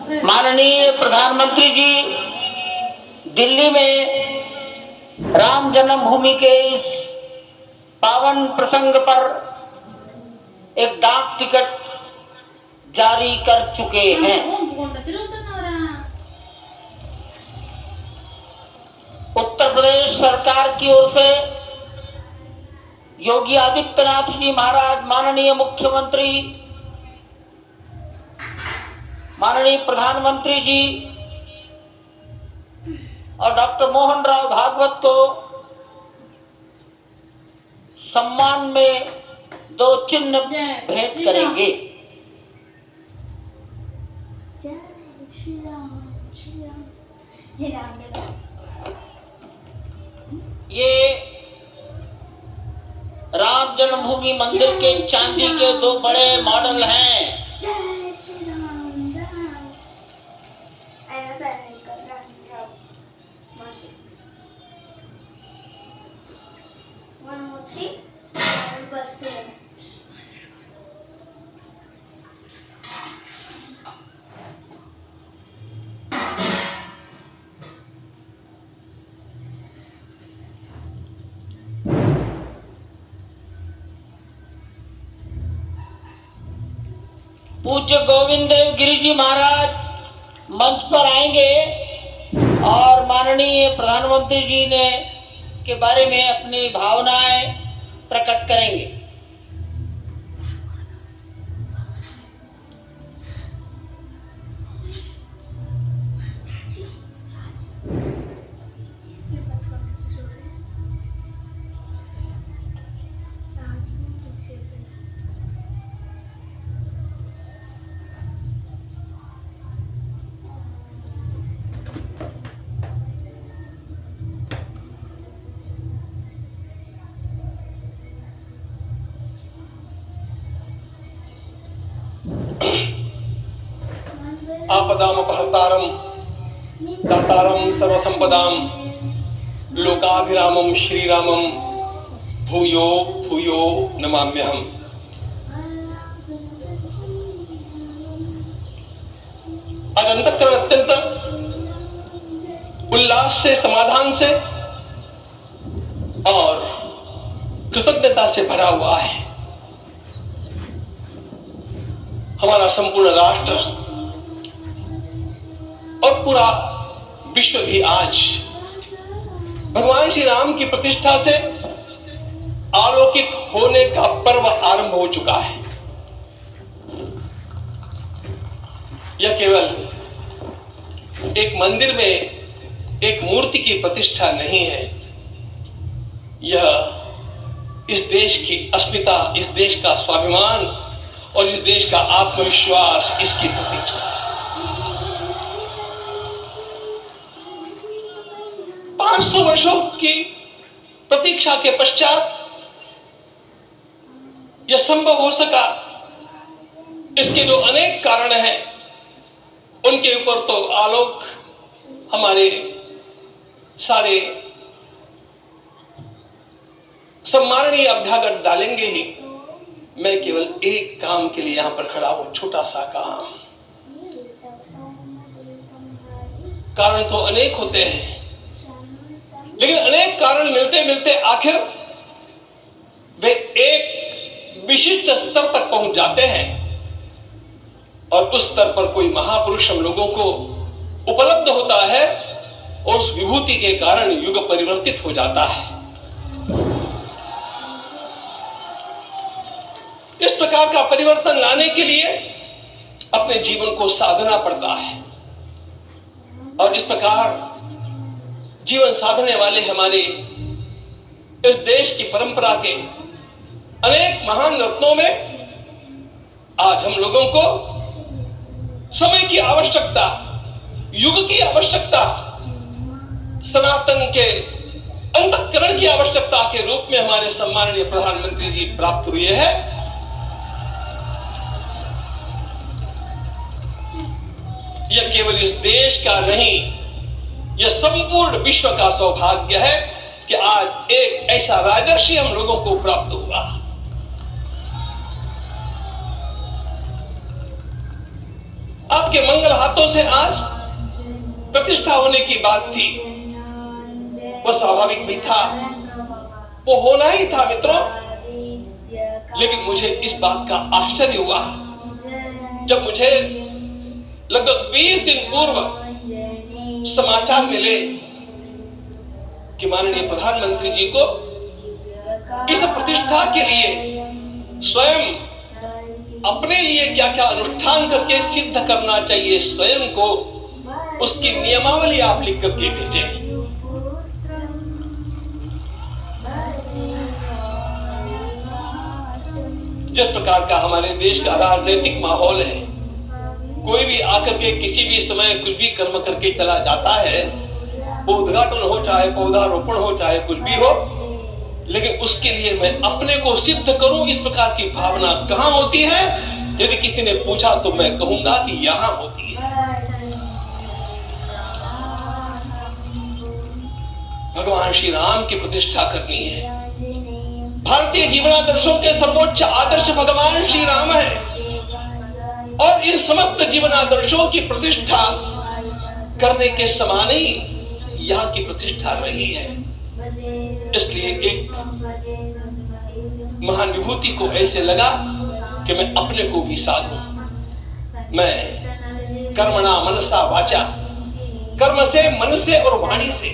माननीय प्रधानमंत्री जी दिल्ली में राम जन्मभूमि के इस पावन प्रसंग पर एक डाक टिकट जारी कर चुके हैं। उत्तर प्रदेश सरकार की ओर से योगी आदित्यनाथ जी महाराज, माननीय मुख्यमंत्री, माननीय प्रधानमंत्री जी और डॉक्टर मोहन राव भागवत को सम्मान में 2 चिन्ह भेंट करेंगे। ये राम जन्मभूमि मंदिर के चांदी के 2 बड़े मॉडल हैं। पूज्य गोविंद देव गिरि जी महाराज मंच पर आएंगे और माननीय प्रधानमंत्री जी ने के बारे में अपनी भावनाएं प्रकट करेंगे। आपदामपहर्तारं दातारं सर्वसंपदां लोकाभिरामं श्रीरामं भूयो भूयो नमाम्यहम्। आज अंतःकरण अत्यंत उल्लास से, समाधान से और कृतज्ञता से भरा हुआ है। हमारा संपूर्ण राष्ट्र और पूरा विश्व भी आज भगवान श्री राम की प्रतिष्ठा से आलोकित होने का पर्व आरंभ हो चुका है। यह केवल एक मंदिर में एक मूर्ति की प्रतिष्ठा नहीं है, यह इस देश की अस्मिता, इस देश का स्वाभिमान और इस देश का आत्मविश्वास, इसकी प्रतीक्षा है। 500 वर्षों की प्रतीक्षा के पश्चात यह संभव हो सका। इसके जो अनेक कारण हैं उनके ऊपर तो आलोक हमारे सारे सम्माननीय अभ्यागत डालेंगे ही। मैं केवल एक काम के लिए यहां पर खड़ा हूं, छोटा सा काम। कारण तो अनेक होते हैं, लेकिन अनेक कारण मिलते मिलते आखिर वे एक विशिष्ट स्तर तक पहुंच जाते हैं और उस स्तर पर कोई महापुरुष हम लोगों को उपलब्ध होता है और उस विभूति के कारण युग परिवर्तित हो जाता है। इस प्रकार का परिवर्तन लाने के लिए अपने जीवन को साधना पड़ता है और इस प्रकार जीवन साधने वाले हमारे इस देश की परंपरा के अनेक महान रत्नों में आज हम लोगों को समय की आवश्यकता, युग की आवश्यकता, सनातन के अंतःकरण की आवश्यकता के रूप में हमारे सम्माननीय प्रधानमंत्री जी प्राप्त हुए हैं। यह केवल इस देश का नहीं, यह संपूर्ण विश्व का सौभाग्य है कि आज एक ऐसा राजर्षि हम लोगों को प्राप्त हुआ। आपके मंगल हाथों से आज प्रतिष्ठा होने की बात थी, वो स्वाभाविक भी था, वो होना ही था मित्रों। लेकिन मुझे इस बात का आश्चर्य हुआ जब मुझे लगभग 20 दिन पूर्व समाचार मिले कि माननीय प्रधानमंत्री जी को इस प्रतिष्ठा के लिए स्वयं अपने लिए क्या क्या अनुष्ठान करके सिद्ध करना चाहिए, स्वयं को उसकी नियमावली आप लिख करके भेजें। जिस प्रकार का हमारे देश का राजनीतिक माहौल है, कोई भी आकर के किसी भी समय कुछ भी कर्म करके चला जाता है, वो उद्घाटन हो चाहे पौधारोपण हो चाहे कुछ भी हो, लेकिन उसके लिए मैं अपने को सिद्ध करूं, इस प्रकार की भावना कहां होती है? यदि किसी ने पूछा तो मैं कहूंगा कि यहां होती है। भगवान श्री राम की प्रतिष्ठा करनी है। भारतीय जीवनादर्शों के सर्वोच्च आदर्श भगवान श्री राम है और इन समस्त जीवनादर्शों की प्रतिष्ठा करने के समान ही यहाँ की प्रतिष्ठा रही है। इसलिए एक महान विभूति को ऐसे लगा कि मैं अपने को भी साधूं, मैं कर्मणा मनसा वाचा, कर्म से, मन से और वाणी से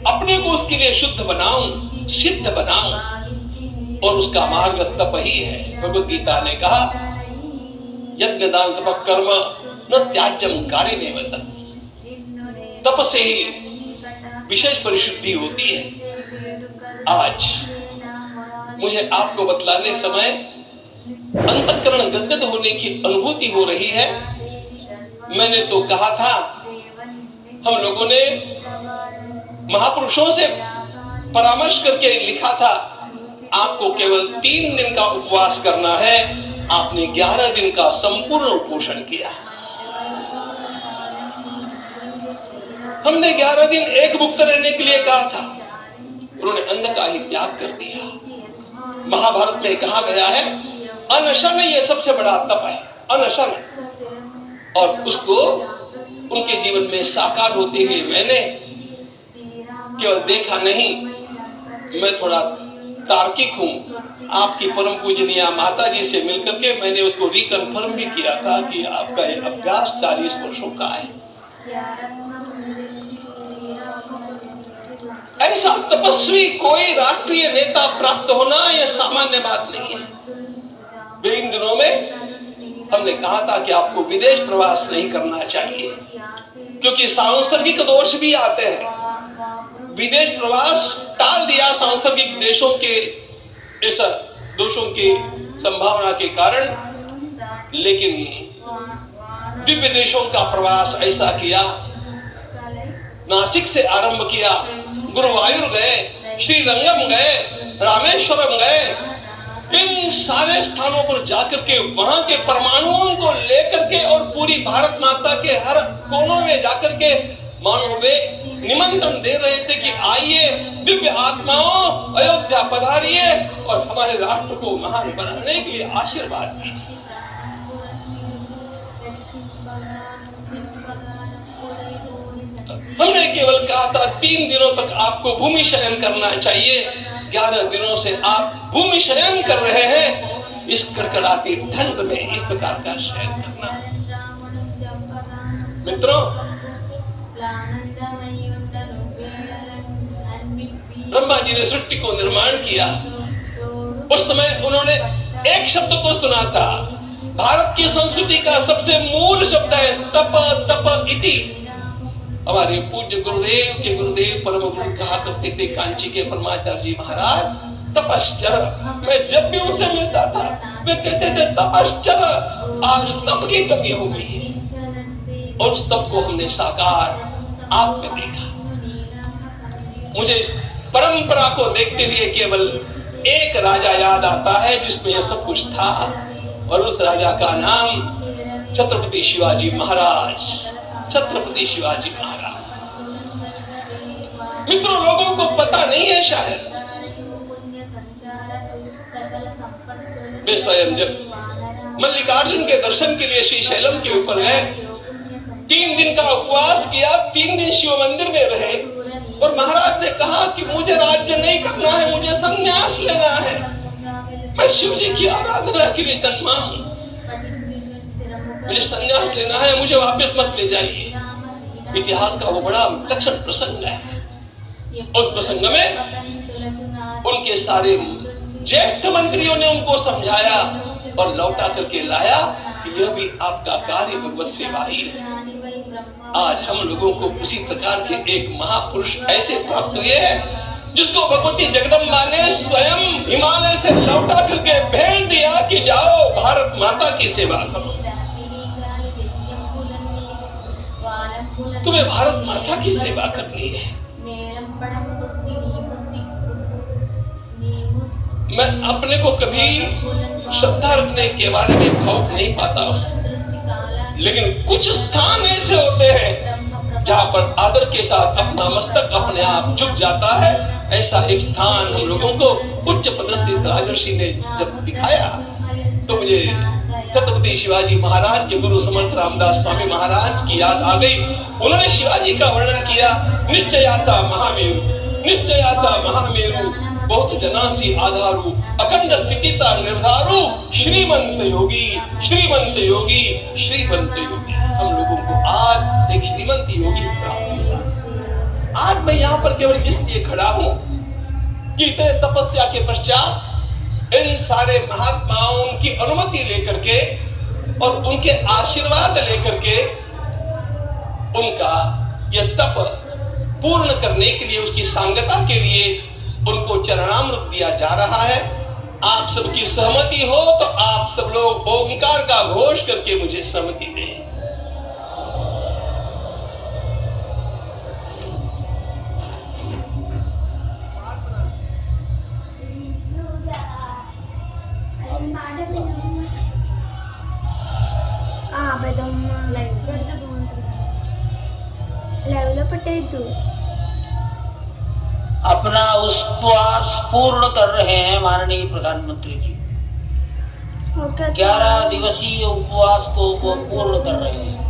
अपने को उसके लिए शुद्ध बनाऊं, सिद्ध बनाऊं, और उसका मार्ग तप ही है। भगवद गीता ने कहा यज्ञ दान तप कर्म न त्याज्यम कार्यमेव तत्। तप से ही विशेष परिशुद्धि होती है। आज मुझे आपको बतलाने समय अंतःकरण गदगद होने की अनुभूति हो रही है। मैंने तो कहा था, हम लोगों ने महापुरुषों से परामर्श करके लिखा था, आपको केवल 3 दिन का उपवास करना है। आपने 11 दिन का संपूर्ण उपोषण किया। हमने 11 दिन एक मुक्त रहने के लिए कहा था, उन्होंने अन्न का ही त्याग कर दिया। महाभारत में कहा गया है अनशन ये सबसे बड़ा तप है, अनशन। और उसको उनके जीवन में साकार होते हुए मैंने केवल देखा नहीं, मैं थोड़ा तार्किक हूं। आपकी परम पूजनीय माता जी से मिलकर के मैंने उसको रिकन्फर्म भी किया था कि आपका ये अभ्यास 40 वर्षों का है। ऐसा तपस्वी कोई राष्ट्रीय नेता प्राप्त होना यह सामान्य बात नहीं है। इन दिनों में हमने कहा था कि आपको विदेश प्रवास नहीं करना चाहिए, क्योंकि सांसर्गिक दोष भी आते हैं। विदेश प्रवास टाल दिया सांसर्गिक देशों के इस दोषों की संभावना के कारण, लेकिन दिव्य देशों का प्रवास ऐसा किया। नासिक से आरंभ किया, गुरुवायूर गए, श्रीरंगम गए, रामेश्वरम गए। इन सारे स्थानों पर जाकर के वहां के परमाणुओं को लेकर के और पूरी भारत माता के हर कोनों में जाकर के मानो वे निमंत्रण दे रहे थे कि आइए दिव्य आत्माओं, अयोध्या पधारिए और हमारे राष्ट्र को महान बनाने के लिए आशीर्वाद दीजिए। हमने केवल कहा था 3 दिनों तक आपको भूमि शयन करना चाहिए। 11 दिनों से आप भूमि शयन कर रहे हैं। इस कड़कड़ाती ठंड में इस प्रकार का शयन करना। मित्रों, ब्रह्मा जी ने सृष्टि को निर्माण किया। उस समय उन्होंने एक शब्द को सुना था। भारत की संस्कृति का सबसे मूल शब्द है तप तप इति। हमारे पूज्य गुरुदेव के गुरुदेव परम गुरु कहा करते थे, कांची के परमाचार्य जी महाराज, तपश्चर। मैं जब भी उनसे मिलता था वे कहते थे तपश्चर। आज तप की कमी हो गई है और उस तप को हमने साकार आप में देखा। मुझे इस परंपरा को देखते हुए केवल एक राजा याद आता है जिसमें यह सब कुछ था, और उस राजा का नाम छत्रपति शिवाजी महाराज। छत्रपति शिवाजी महाराज। मित्रों, लोगों को पता नहीं है शायद। वे स्वयं जब मल्लिकार्जुन के दर्शन के लिए श्री शैलम के ऊपर गए 3 दिन का उपवास किया, 3 दिन शिव मंदिर में रहे और महाराज ने कहा कि मुझे राज्य नहीं करना है, मुझे संन्यास लेना है, मैं शिव जी की आराधना के लिए जन्मा हूं, मुझे संन्यास लेना है, मुझे वापस मत ले जाइए। इतिहास का वो बड़ा लक्षण प्रसंग है। उस प्रसंग में उनके सारे ज्येष्ठ मंत्रियों ने उनको समझाया और लौटा करके लाया कि यह भी आपका कार्य भगवत सेवा ही है। आज हम लोगों को उसी प्रकार के एक महापुरुष ऐसे प्राप्त हुए हैं जिसको भगवती जगदम्बा ने स्वयं हिमालय से लौटा करके भेज दिया कि जाओ भारत माता की सेवा करो। तुम्हें भारत माता की सेवा करनी है। मैं अपने को कभी श्रद्धा रखने के बारे में भावुक नहीं पाता हूं, लेकिन कुछ स्थान ऐसे होते हैं जहां पर आदर के साथ अपना मस्तक अपने आप झुक जाता है। ऐसा एक स्थान हम लोगों को उच्च पदस्थ राजर्षि ने जब दिखाया तो मुझे छत्रपति शिवाजी महाराज के गुरु समर्थ रामदास स्वामी महाराज की याद आ गई। उन्होंने शिवाजी का वर्णन किया, निश्चयाचा महामेरु, निश्चयाचा महामेरु, बहुत जनासी आधारू, अखंड स्थितिता निर्धारू, श्रीमंत योगी, श्रीमंत योगी, श्रीमंत योगी। हम लोगों को आज एक श्रीमंत योगी प्राप्त हुआ। आज मैं यहाँ पर केवल इसलिए खड़ा हूँ कि इतने तपस्या के पश्चात इन सारे महात्माओं की अनुमति लेकर के और उनके आशीर्वाद लेकर के उनका यह तप पूर्ण करने के लिए, उसकी सांगता के लिए उनको चरणामृत दिया जा रहा है। आप सबकी सहमति हो तो आप सब लोग ओंकार का घोष करके मुझे सहमति दें। अपना उपवास पूर्ण कर रहे हैं माननीय प्रधानमंत्री जी। 11 दिवसीय उपवास को वो पूर्ण कर रहे हैं।